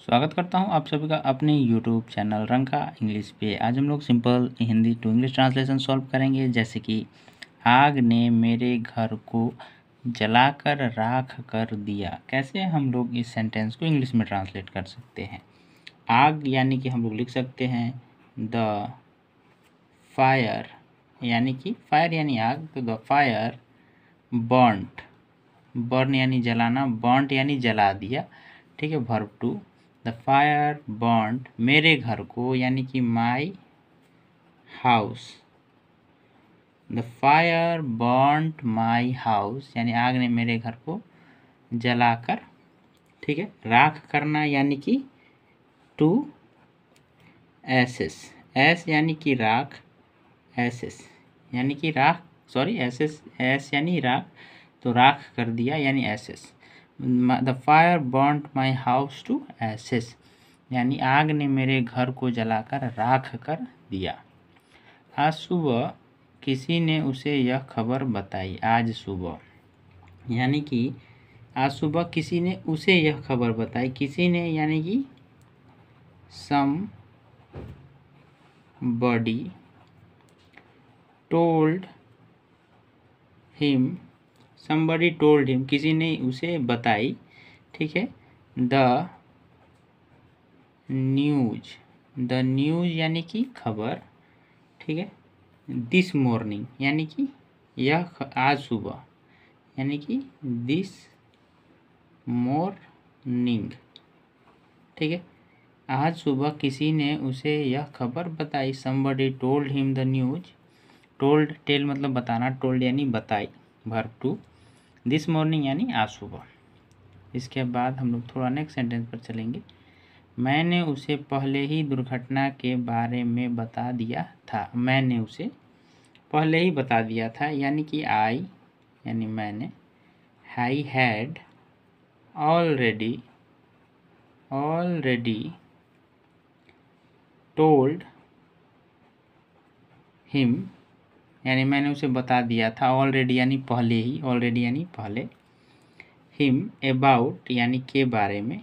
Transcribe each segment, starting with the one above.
स्वागत करता हूं आप सभी का अपने यूट्यूब चैनल रंका इंग्लिश पे। आज हम लोग simple Hindi to English translation solve करेंगे। जैसे कि आग ने मेरे घर को जलाकर राख कर दिया। कैसे हम लोग इस सेंटेंस को इंग्लिश में ट्रांसलेट कर सकते हैं। आग यानी कि हम लोग लिख सकते हैं द फायर, यानी कि फायर यानी आग, तो द फायर बर्नट, बर्न यानी जलाना, बर्नट यानी जला दिया, ठीक है, verb two. The fire burnt मेरे घर को, यानी कि my house. The fire burnt my house यानी आग ने मेरे घर को जलाकर, ठीक है, राख करना यानी कि टू एसेस, एस यानी कि राख, एसेस यानी कि राख, सॉरी एसेस, एस यानी राख, तो राख कर दिया यानी ashes. The fire burnt my house to ashes यानी आग ने मेरे घर को जलाकर राख कर दिया। आज सुबह किसी ने उसे यह खबर बताई। आज सुबह यानी कि आज सुबह किसी ने उसे यह खबर बताई। किसी ने यानी कि somebody told him, somebody told him किसी ने उसे बताई, ठीक है। द न्यूज, द न्यूज यानी कि खबर, ठीक है। दिस मॉर्निंग यानी कि यह आज सुबह, यानी कि दिस मॉर्निंग, ठीक है। आज सुबह किसी ने उसे यह खबर बताई। somebody told him the news, told, tell मतलब बताना, told यानी बताई, वर्ब टू। दिस मॉर्निंग यानी आज सुबह। इसके बाद हम लोग थोड़ा नेक्स्ट सेंटेंस पर चलेंगे। मैंने उसे पहले ही दुर्घटना के बारे में बता दिया था। मैंने उसे पहले ही बता दिया था, यानी कि आई यानी मैंने, I had already told him यानी मैंने उसे बता दिया था, ऑलरेडी यानी पहले ही, ऑलरेडी यानी पहले, हिम अबाउट यानी के बारे में,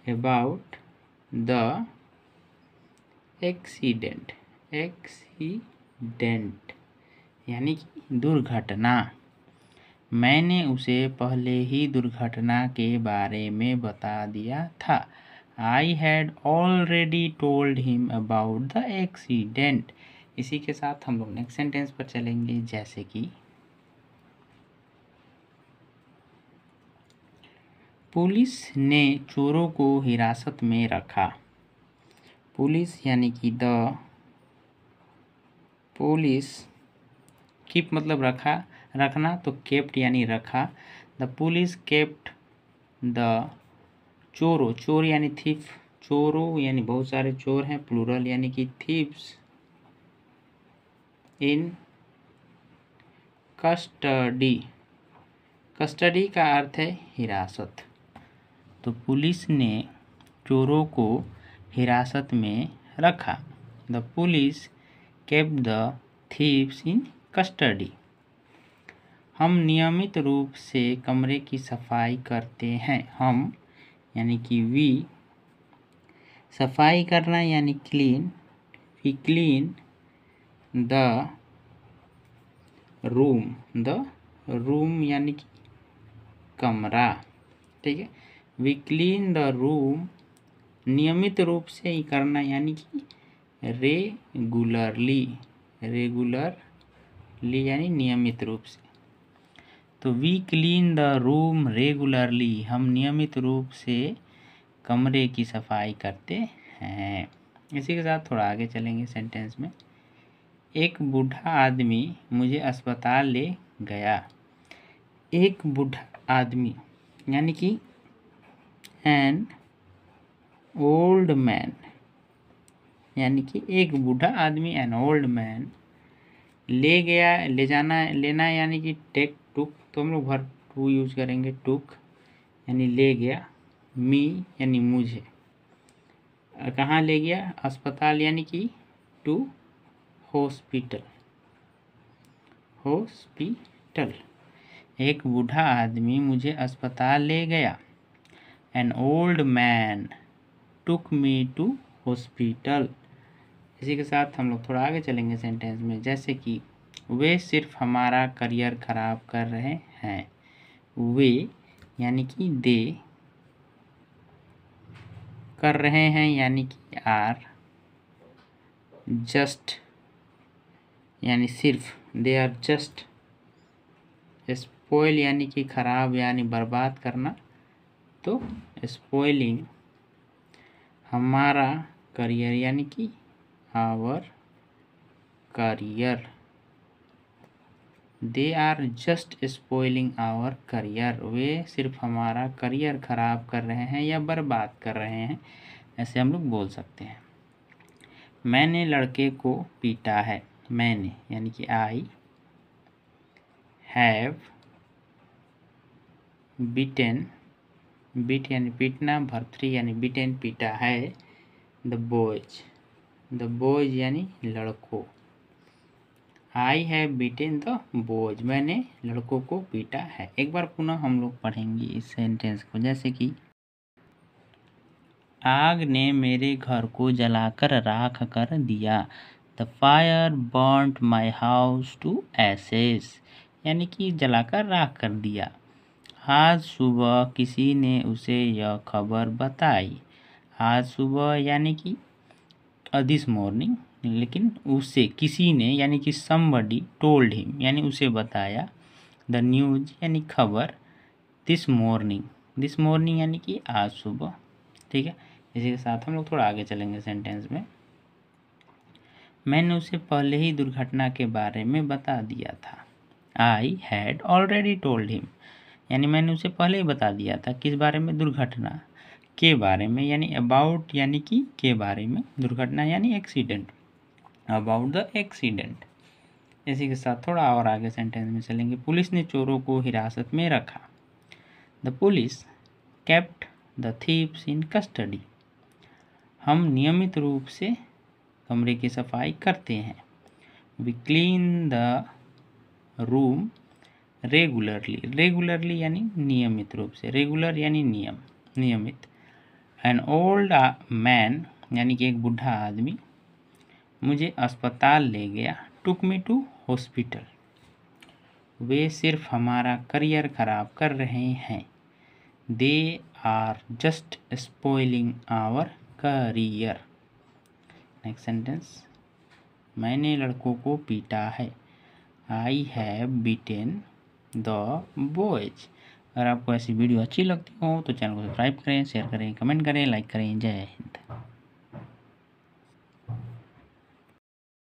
अबाउट द एक्सीडेंट, एक्सीडेंट यानी कि दुर्घटना। मैंने उसे पहले ही दुर्घटना के बारे में बता दिया था। I had already told him about the accident. इसी के साथ हम लोग नेक्स्ट सेंटेंस पर चलेंगे। जैसे कि पुलिस ने चोरों को हिरासत में रखा। पुलिस यानी कि द पुलिस, कीप मतलब रखा, रखना, तो केप्ट यानी रखा। द पुलिस केप्ट द चोरों, चोर यानी थीफ, चोरों यानी बहुत सारे चोर हैं, प्लूरल यानी कि थीव्स, इन कस्टडी, कस्टडी का अर्थ है हिरासत। तो पुलिस ने चोरों को हिरासत में रखा। The police kept the thieves in custody. हम नियमित रूप से कमरे की सफाई करते हैं। हम यानी कि वी, सफाई करना यानी clean, we clean the room, the room यानी कि कमरा, ठीक है। वी क्लीन द रूम, नियमित रूप से ही करना यानी कि रेगुलरली, रेगुलरली यानी नियमित रूप से। तो we clean the room regularly, हम नियमित रूप से कमरे की सफाई करते हैं। इसी के साथ थोड़ा आगे चलेंगे सेंटेंस में। एक बूढ़ा आदमी मुझे अस्पताल ले गया। एक बूढ़ा आदमी यानी कि एन ओल्ड मैन, यानी कि एक बूढ़ा आदमी, एन ओल्ड मैन, ले गया, ले जाना, लेना यानी कि टेक, टुक, तो हम लोग वर्ब टू यूज करेंगे, टुक यानी ले गया, मी यानी मुझे, कहाँ ले गया, अस्पताल यानी कि टू हॉस्पिटल, हॉस्पिटल। एक बूढ़ा आदमी मुझे अस्पताल ले गया। An old man took me to hospital. इसी के साथ हम लोग थोड़ा आगे चलेंगे सेंटेंस में, जैसे कि वे सिर्फ हमारा करियर खराब कर रहे हैं। वे यानी कि दे, कर रहे हैं यानी कि आर, जस्ट यानी सिर्फ, दे आर जस्ट, स्पॉइल यानी कि खराब यानी बर्बाद करना, तो स्पॉइलिंग हमारा करियर यानी कि our career, they are just spoiling our career, वे सिर्फ हमारा करियर खराब कर रहे हैं या बर्बाद कर रहे हैं, ऐसे हम लोग बोल सकते हैं। मैंने लड़के को पीटा है। मैंने यानी कि आई हैव बीटन, बीट यानी पीटना, भर्तरी यानी बीटन पीटा है, द बॉयज यानी लड़कों, I have beaten the boys, मैंने लड़कों को पीटा है। एक बार पुनः हम लोग पढ़ेंगे इस सेंटेंस को, जैसे कि आग ने मेरे घर को जलाकर राख कर दिया। The fire burnt my house to ashes, यानी कि जलाकर राख कर दिया। आज सुबह किसी ने उसे यह खबर बताई। आज सुबह यानी कि दिस मॉर्निंग, लेकिन उसे किसी ने यानी कि समबडी टोल्ड हिम यानी उसे बताया। द न्यूज यानी खबर, दिस मॉर्निंग यानी कि आज सुबह। ठीक है, इसी के साथ हम लोग थोड़ा आगे चलेंगे सेंटेंस में। मैंने उसे पहले ही दुर्घटना के बारे में बता दिया था। I had already told him, यानी मैंने उसे पहले ही बता दिया था किस बारे में, दुर्घटना के बारे में, यानी अबाउट यानी कि के बारे में, दुर्घटना यानी एक्सीडेंट, अबाउट द एक्सीडेंट। इसी के साथ थोड़ा और आगे सेंटेंस में चलेंगे। पुलिस ने चोरों को हिरासत में रखा। The police kept the thieves in custody. हम नियमित रूप से कमरे की सफाई करते हैं। We clean the room regularly यानी नियमित रूप से, रेगुलर यानी नियम, नियमित। एन ओल्ड मैन यानी कि एक बूढ़ा आदमी मुझे अस्पताल ले गया। टुक मी टू हॉस्पिटल। वे सिर्फ हमारा करियर खराब कर रहे हैं। They are just spoiling our career. Next sentence, मैंने लड़कों को पीटा है। I have beaten the boys. अगर आपको ऐसी वीडियो अच्छी लगती हो तो चैनल को सब्सक्राइब करें, शेयर करें, कमेंट करें, लाइक करें। जय हिंद।